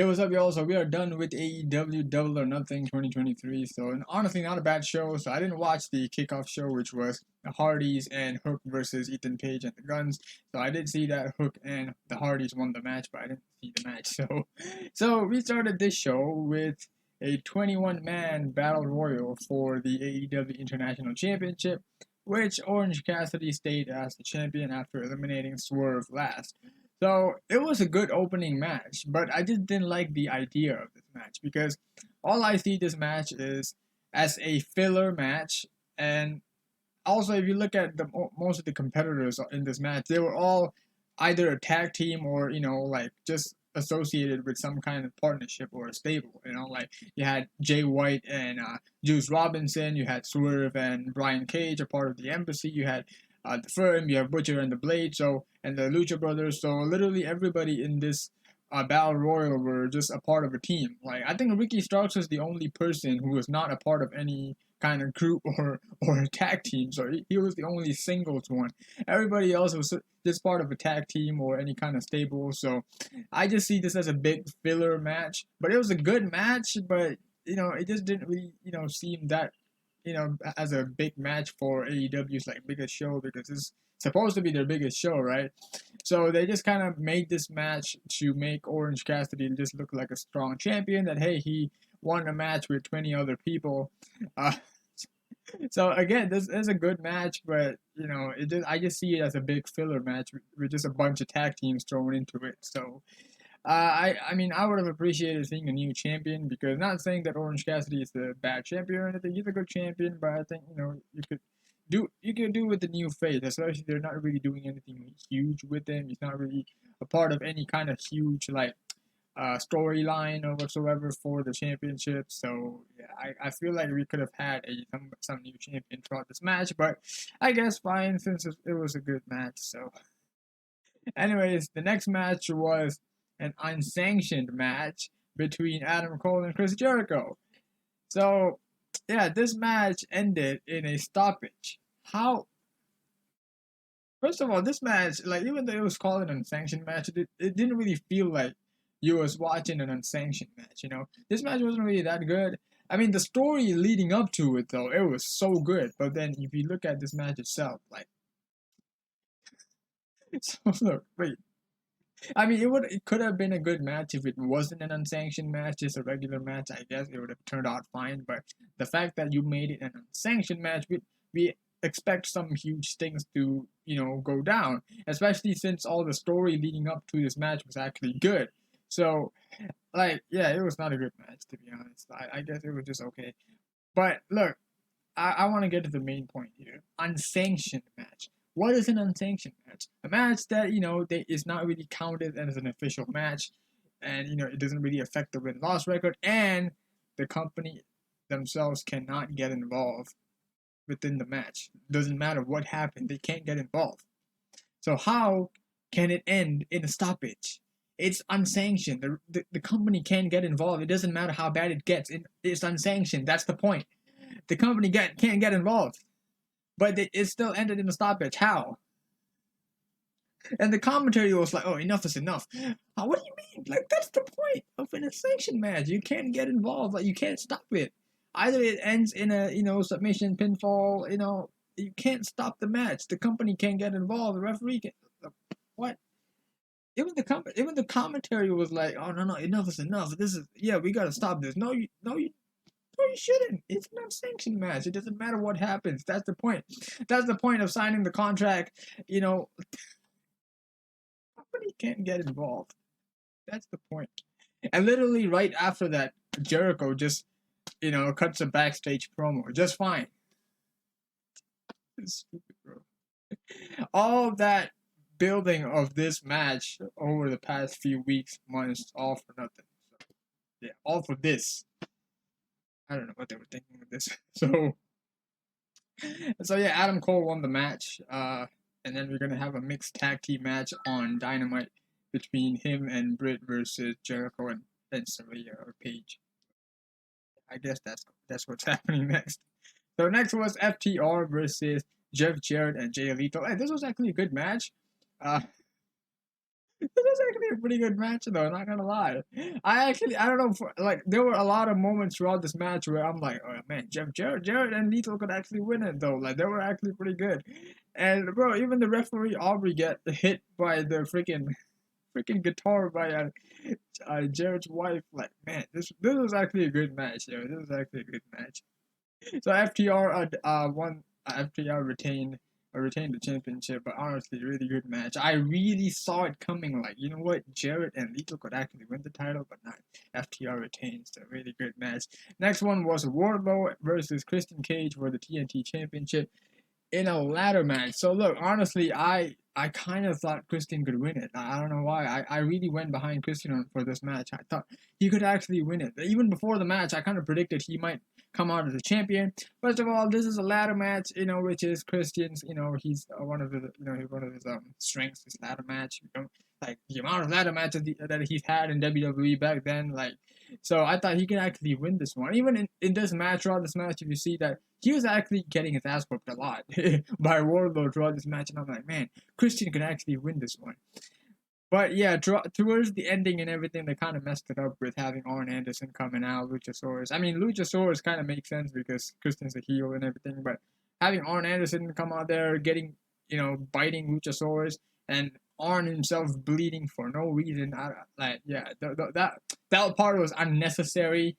Hey, what's up, y'all? So we are done with AEW Double or Nothing 2023. So, and honestly, not a bad show. So I didn't watch the kickoff show, which was the Hardys and Hook versus Ethan Page and the Guns. So I did see that Hook and the Hardys won the match, but I didn't see the match. So we started this show with a 21-man battle royal for the AEW International Championship, which Orange Cassidy stayed as the champion after eliminating Swerve last. So it was a good opening match, but I just didn't like the idea of this match because all I see this match is as a filler match. And also, if you look at most of the competitors in this match, they were all either a tag team or like just associated with some kind of partnership or a stable. Like you had Jay White and Juice Robinson, you had Swerve and Brian Cage, a part of the Embassy, you had the Firm, you have Butcher and the Blade, and the Lucha Brothers. So literally everybody in this battle royal were just a part of a team. Like I think Ricky Starks was the only person who was not a part of any kind of group or a tag team. So he was the only singles one. Everybody else was just part of a tag team or any kind of stable. So I just see this as a big filler match. But it was a good match, but it just didn't really seem that as a big match for AEW's like biggest show because it's supposed to be their biggest show, right? So they just kind of made this match to make Orange Cassidy just look like a strong champion. That hey, he won a match with 20 other people. Uh, so again, this is a good match, but I just see it as a big filler match with just a bunch of tag teams thrown into it. So I mean, I would have appreciated seeing a new champion because not saying that Orange Cassidy is a bad champion or anything. He's a good champion, but I think you could do with the new face, especially they're not really doing anything huge with him. He's not really a part of any kind of huge like storyline or whatsoever for the championship. So yeah, I feel like we could have had some new champion throughout this match, but I guess fine since it was a good match. So anyways, the next match was an unsanctioned match between Adam Cole and Chris Jericho. So, yeah, this match ended in a stoppage. How? First of all, this match, like, even though it was called an unsanctioned match, it didn't really feel like you was watching an unsanctioned match. This match wasn't really that good. I mean, the story leading up to it, though, it was so good. But then, if you look at this match itself, like, so look, wait, I mean, it could have been a good match if it wasn't an unsanctioned match, just a regular match. I guess it would have turned out fine. But the fact that you made it an unsanctioned match, we expect some huge things to go down, especially since all the story leading up to this match was actually good. So, like, yeah, it was not a good match to be honest. I guess it was just okay. But look, I want to get to the main point here. Unsanctioned match. What is an unsanctioned match? A match that is not really counted as an official match, and it doesn't really affect the win-loss record, and the company themselves cannot get involved within the match. Doesn't matter what happened, they can't get involved. So how can it end in a stoppage? It's unsanctioned. The company can't get involved. It doesn't matter how bad it gets. It's unsanctioned. That's the point. The company can't get involved, but it still ended in a stoppage. How? And the commentary was like, "Oh, enough is enough." What do you mean? Like that's the point of an sanction match. You can't get involved. Like you can't stop it. Either it ends in a submission, pinfall. You can't stop the match. The company can't get involved. The referee can. What? Even the commentary was like, "Oh no, enough is enough. This is we gotta stop this." No, you shouldn't. It's an unsanctioned match. It doesn't matter what happens. That's the point. That's the point of signing the contract. Nobody can get involved. That's the point. And literally right after that, Jericho just, cuts a backstage promo. Just fine. It's stupid, bro. All that building of this match over the past few weeks, months, all for nothing. So, yeah, all for this. I don't know what they were thinking of this. So yeah, Adam Cole won the match. And then we're gonna have a mixed tag team match on Dynamite between him and Britt versus Jericho and Saraya or Paige. I guess that's what's happening next. So next was FTR versus Jeff Jarrett and Jay Lethal. Hey, this was actually a good match. Uh, This was actually a pretty good match, though. Not gonna lie. I don't know. Like, there were a lot of moments throughout this match where I'm like, oh man, Jarrett, and Lethal could actually win it, though. Like, they were actually pretty good. And bro, even the referee Aubrey get hit by the freaking guitar by Jarrett's wife. Like, man, this was actually a good match, yo. This was actually a good match. So FTR won. FTR retained the championship, but honestly, really good match. I really saw it coming. Like, you know what, Jarrett and Lethal could actually win the title, but not. FTR retains. So really good match. Next one was Wardlow versus Christian Cage for the TNT Championship in a ladder match. So look, honestly, I kind of thought Christian could win it. I don't know why. I really went behind Christian for this match. I thought he could actually win it. Even before the match, I kind of predicted he might come out as a champion. First of all, this is a ladder match, which is Christian's. He's one of his, one of his strengths is ladder match. Like the amount of ladder matches that he's had in WWE back then, like. So I thought he could actually win this one. Even in this match, throughout this match, if you see that he was actually getting his ass whooped a lot by Wardlow throughout this match, and I'm like, man, Christian could actually win this one. But yeah, towards the ending and everything, they kind of messed it up with having Arn Anderson coming out, Luchasaurus. I mean, Luchasaurus kind of makes sense because Christian's a heel and everything, but having Arn Anderson come out there, getting, biting Luchasaurus, and Arn himself bleeding for no reason, that part was unnecessary.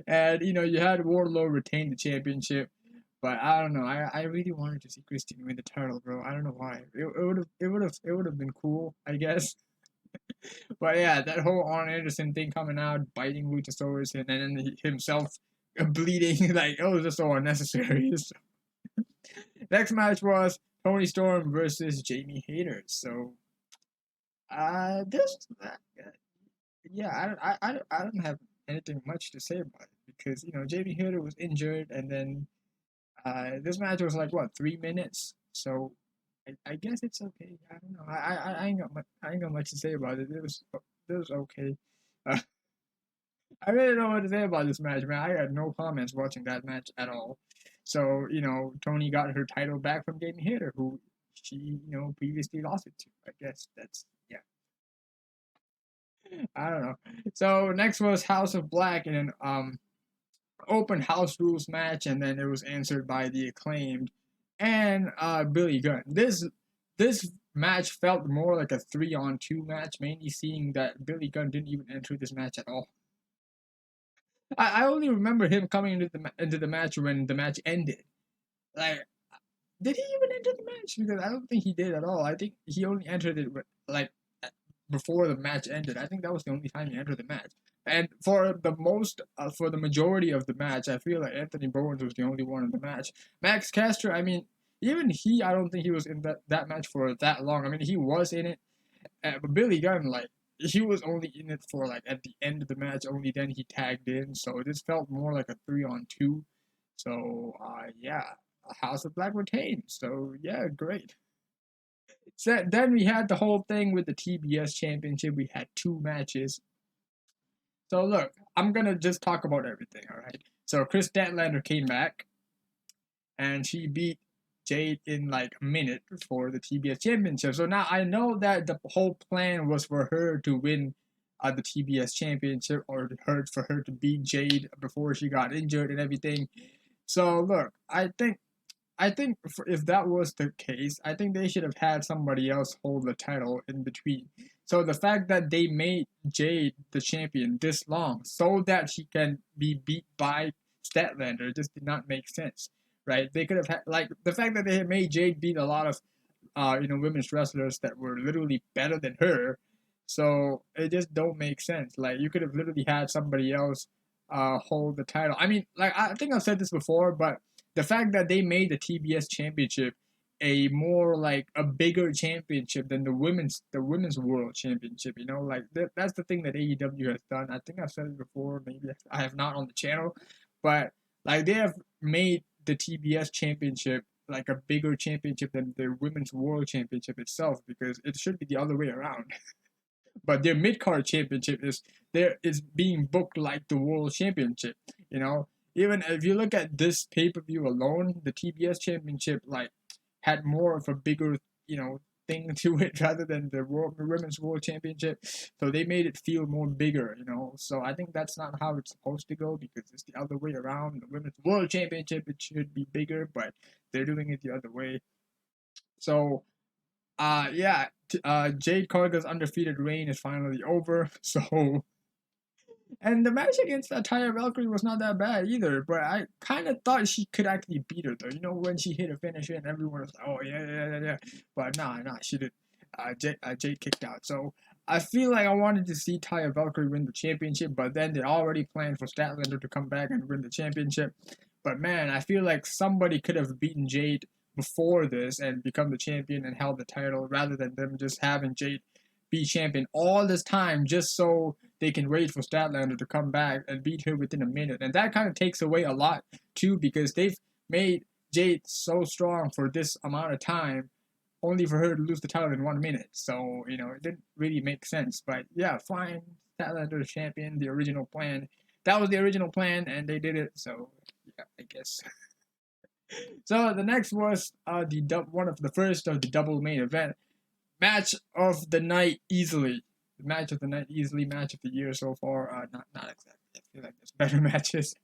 And you had Wardlow retain the championship. But I don't know. I really wanted to see Christian win the title, bro. I don't know why. It would have been cool, I guess. But yeah, that whole Arn Anderson thing coming out, biting Luchasaurus, and then himself bleeding, like, it was just so unnecessary. So, next match was Toni Storm versus Jamie Hayter. So, this, yeah, I don't have anything much to say about it because Jamie Hayter was injured, and then this match was like what 3 minutes, so I guess it's okay. I don't know. I ain't got much to say about it. It was okay. Uh, I really don't know what to say about this match, man. I had no comments watching that match at all. So Toni got her title back from Jamie Hayter, who she previously lost it to. I guess that's yeah. I don't know. So next was House of Black in an open house rules match, and then it was answered by the Acclaimed and Billy Gunn. This match felt more like a 3-on-2 match, mainly seeing that Billy Gunn didn't even enter this match at all. I only remember him coming into the match when the match ended. Like, did he even enter the match? Because I don't think he did at all. I think he only entered it like before the match ended. I think that was the only time he entered the match. And for the majority of the match, I feel like Anthony Bowens was the only one in the match. Max Caster, I mean, even he, I don't think he was in that match for that long. I mean, he was in it, but Billy Gunn, like, he was only in it for like at the end of the match. Only then he tagged in, so this felt more like a 3-on-2. So yeah, House of Black retained. So yeah, great. So then we had the whole thing with the TBS Championship. We had 2 matches. So look, I'm gonna just talk about everything, alright? So Kris Statlander came back and she beat Jade in like a minute for the TBS Championship. So now I know that the whole plan was for her to win the TBS Championship, or for her to beat Jade before she got injured and everything. So look, I think if that was the case, I think they should have had somebody else hold the title in between. So the fact that they made Jade the champion this long so that she can be beat by Statlander just did not make sense, right? They could have had, like, the fact that they had made Jade beat a lot of women's wrestlers that were literally better than her. So it just don't make sense. Like, you could have literally had somebody else hold the title. I mean, like, I think I've said this before, but the fact that they made the TBS championship a more like a bigger championship than the women's world championship, like that's the thing that AEW has done. I think I've said it before, maybe I have not on the channel, but like they have made the TBS championship like a bigger championship than the women's world championship itself, because it should be the other way around. But their mid card championship is being booked like the world championship. Even if you look at this pay per view alone, the TBS championship like had more of a bigger thing to it rather than the women's world championship. So they made it feel more bigger, So I think that's not how it's supposed to go because it's the other way around. The women's world championship, it should be bigger, but they're doing it the other way. So yeah, Jade Cargill's undefeated reign is finally over. So, and the match against Taya Valkyrie was not that bad either. But I kind of thought she could actually beat her though. When she hit a finisher and everyone was like, "Oh yeah." But nah, she did. Jade kicked out. So I feel like I wanted to see Taya Valkyrie win the championship, but then they already planned for Statlander to come back and win the championship. But man, I feel like somebody could have beaten Jade before this and become the champion and held the title rather than them just having Jade be champion all this time just so they can wait for Statlander to come back and beat her within a minute. And that kind of takes away a lot too because they've made Jade so strong for this amount of time only for her to lose the title in 1 minute. So, it didn't really make sense. But yeah, fine. Statlander champion, the original plan. That was the original plan and they did it. So yeah, I guess. So the next was one of the first of the double main event. Match of the night easily. Match of the night easily. Match of the year so far. Not exactly. I feel like there's better matches.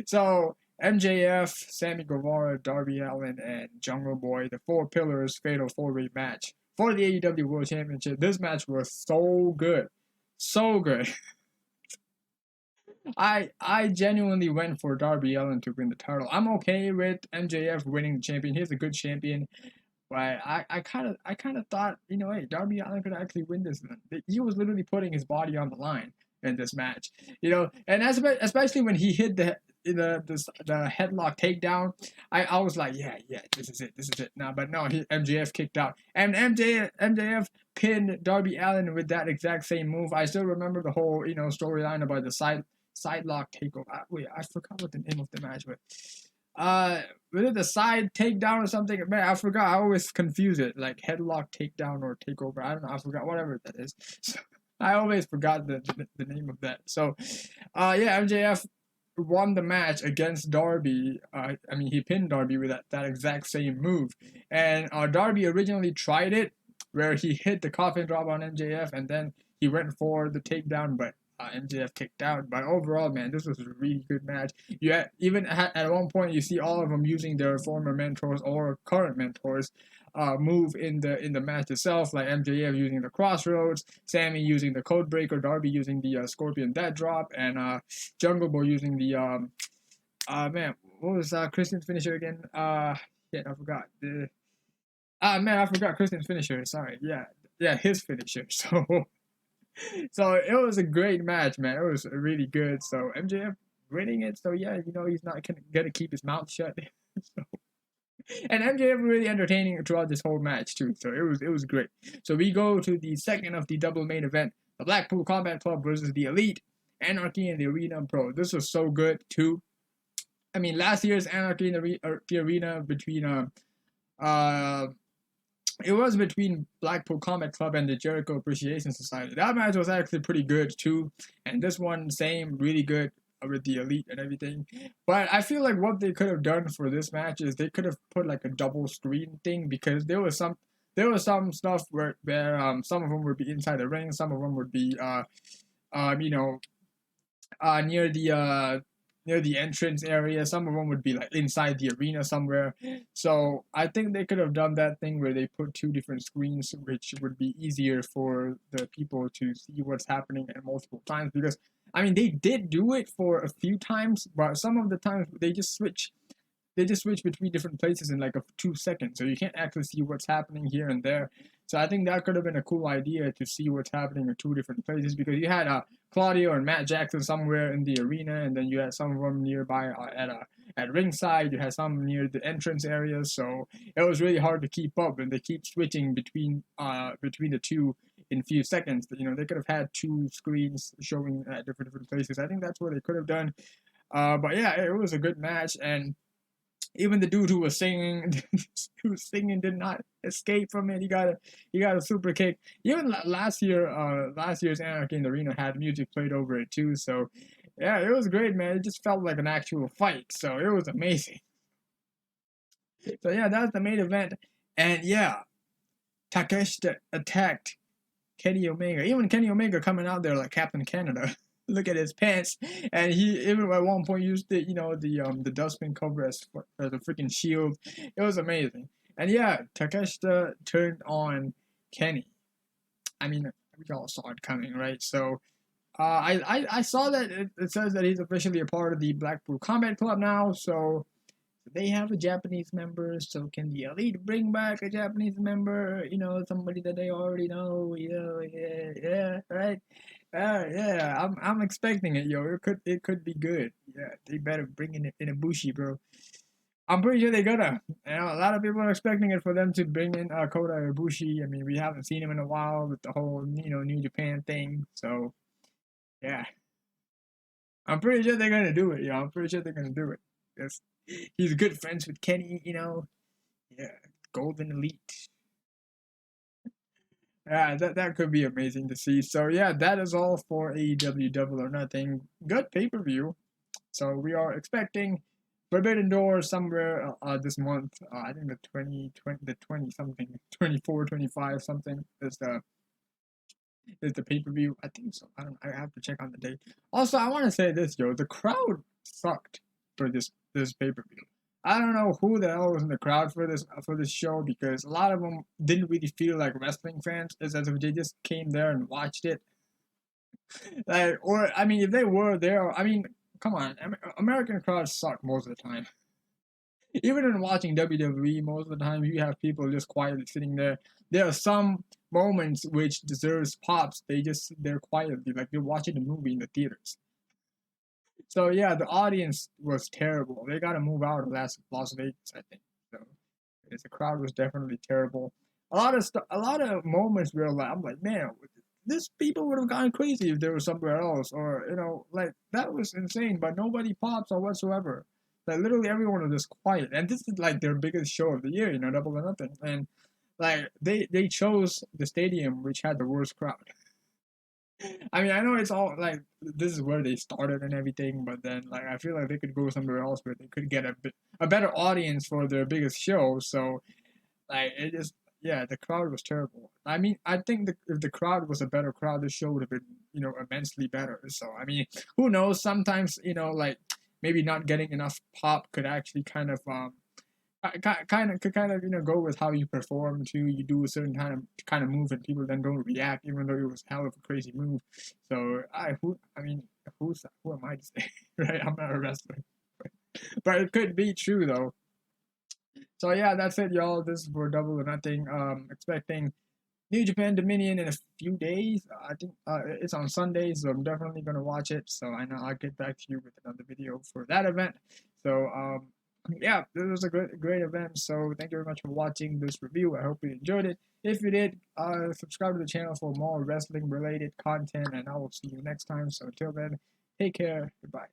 So MJF, Sammy Guevara, Darby Allin, and Jungle Boy, the Four Pillars Fatal 4-Way match for the AEW World Championship. This match was so good. So good. I genuinely went for Darby Allin to win the title. I'm okay with MJF winning the champion. He's a good champion. But I kind of thought, hey, Darby Allin could actually win this. He was literally putting his body on the line in this match, and especially when he hit the headlock takedown, I was like, yeah, this is it. But no, MJF kicked out, and MJF pinned Darby Allin with that exact same move. I still remember the whole storyline about the side lock takeover. Wait, I forgot what the name of the match was. Was it the side takedown or something? Man, I forgot. I always confuse it, like headlock takedown or takeover. I don't know. I forgot whatever that is. So, I always forgot the name of that. So, yeah, MJF won the match against Darby. He pinned Darby with that exact same move. And Darby originally tried it, where he hit the coffin drop on MJF, and then he went for the takedown, but MJF kicked out. But overall, man, this was a really good match. Even at one point, you see all of them using their former mentors or current mentors move in the match itself, like MJF using the Crossroads, Sammy using the Code Breaker, Darby using the Scorpion Death Drop, and Jungle Boy using the man, what was Christian's finisher again? Shit, I forgot. I forgot Christian's finisher. Sorry, yeah, his finisher. So it was a great match, man. It was really good. So MJF winning it. So yeah, he's not gonna keep his mouth shut. So, and MJF really entertaining throughout this whole match too. So it was great. So we go to the second of the double main event: the Blackpool Combat Club versus the Elite, Anarchy in the Arena. Bro, this was so good too. Last year's Anarchy in the Arena between it was between Blackpool Combat Club and the Jericho Appreciation Society. That match was actually pretty good too, and this one same really good with the Elite and everything. But I feel like what they could have done for this match is they could have put like a double screen thing because there was some stuff where some of them would be inside the ring, some of them would be near the entrance area. Some of them would be like inside the arena somewhere. So I think they could have done that thing where they put two different screens, which would be easier for the people to see what's happening at multiple times. Because they did do it for a few times, but some of the times they just switch between different places in like 2 seconds, so you can't actually see what's happening here and there. So I think that could have been a cool idea to see what's happening in two different places, because you had Claudio and Matt Jackson somewhere in the arena, and then you had some of them nearby at ringside. You had some near the entrance area, so it was really hard to keep up, and they keep switching between the two in a few seconds. They could have had two screens showing at different places. I think that's what they could have done. But yeah, it was a good match, and even the dude who was singing did not escape from it. He got a super kick. Even last year's Anarchy in the Arena had music played over it too. So yeah, it was great, man. It just felt like an actual fight. So it was amazing. So yeah, that's the main event. And yeah, Takeshita attacked Kenny Omega. Even Kenny Omega coming out there like Captain Canada. Look at his pants, and he even at one point used the dustbin cover as the freaking shield. It was amazing. And yeah, Takeshita turned on Kenny. I mean, we all saw it coming, right? So I saw that it says that he's officially a part of the Blackpool Combat Club now. So they have a Japanese member. So can the Elite bring back a Japanese member? You know, somebody that they already know. You know, yeah, right. Yeah, I'm expecting it, yo. It could be good. Yeah, they better bring in Ibushi, bro. I'm pretty sure they're gonna. You know, a lot of people are expecting it for them to bring in Kota Ibushi. I mean, we haven't seen him in a while with the whole New Japan thing. So yeah, I'm pretty sure they're gonna do it. Yeah, I'm pretty sure they're gonna do it. Because he's good friends with Kenny. You know, yeah, Golden Elite. Yeah, that could be amazing to see. So yeah, that is all for AEW Double or Nothing. Good pay per view. So we are expecting Forbidden Door somewhere this month. I think the 20 something, 24, 25 something is the pay per view. I think so. I don't. I have to check on the date. Also, I want to say this, yo. The crowd sucked for this pay per view. I don't know who the hell was in the crowd for this show because a lot of them didn't really feel like wrestling fans. It's as if they just came there and watched it. Like, or I mean, if they were there, I mean, come on, American crowds suck most of the time. Even in watching WWE, most of the time you have people just quietly sitting there. There are some moments which deserves pops. They just sit there quietly, like they're watching a movie in the theaters. So yeah, the audience was terrible. They got to move out of Las Vegas, I think. So the crowd was definitely terrible. A lot of moments where like, I'm like, man, this people would have gone crazy if they were somewhere else, or like that was insane. But nobody pops or whatsoever. Like literally everyone was just quiet, and this is like their biggest show of the year, Double or Nothing, and like they chose the stadium which had the worst crowd. I mean, I know it's all like this is where they started and everything, but then like I feel like they could go somewhere else where they could get a better audience for their biggest show. So like it just yeah, the crowd was terrible. I mean, I think if the crowd was a better crowd, the show would have been immensely better. So I mean, who knows? Sometimes like maybe not getting enough pop could actually kind of go with how you perform too. You do a certain kind of move and people then don't react, even though it was hell of a crazy move. So who am I to say, right? I'm not a wrestler, but it could be true though. So yeah, that's it, y'all. This is for Double or Nothing. Expecting New Japan Dominion in a few days. I think it's on Sunday, so I'm definitely gonna watch it. So I know I'll get back to you with another video for that event. So yeah, this was a great event. So thank you very much for watching this review. I hope you enjoyed it. If you did, subscribe to the channel for more wrestling related content, and I will see you next time. So until then, take care. Goodbye.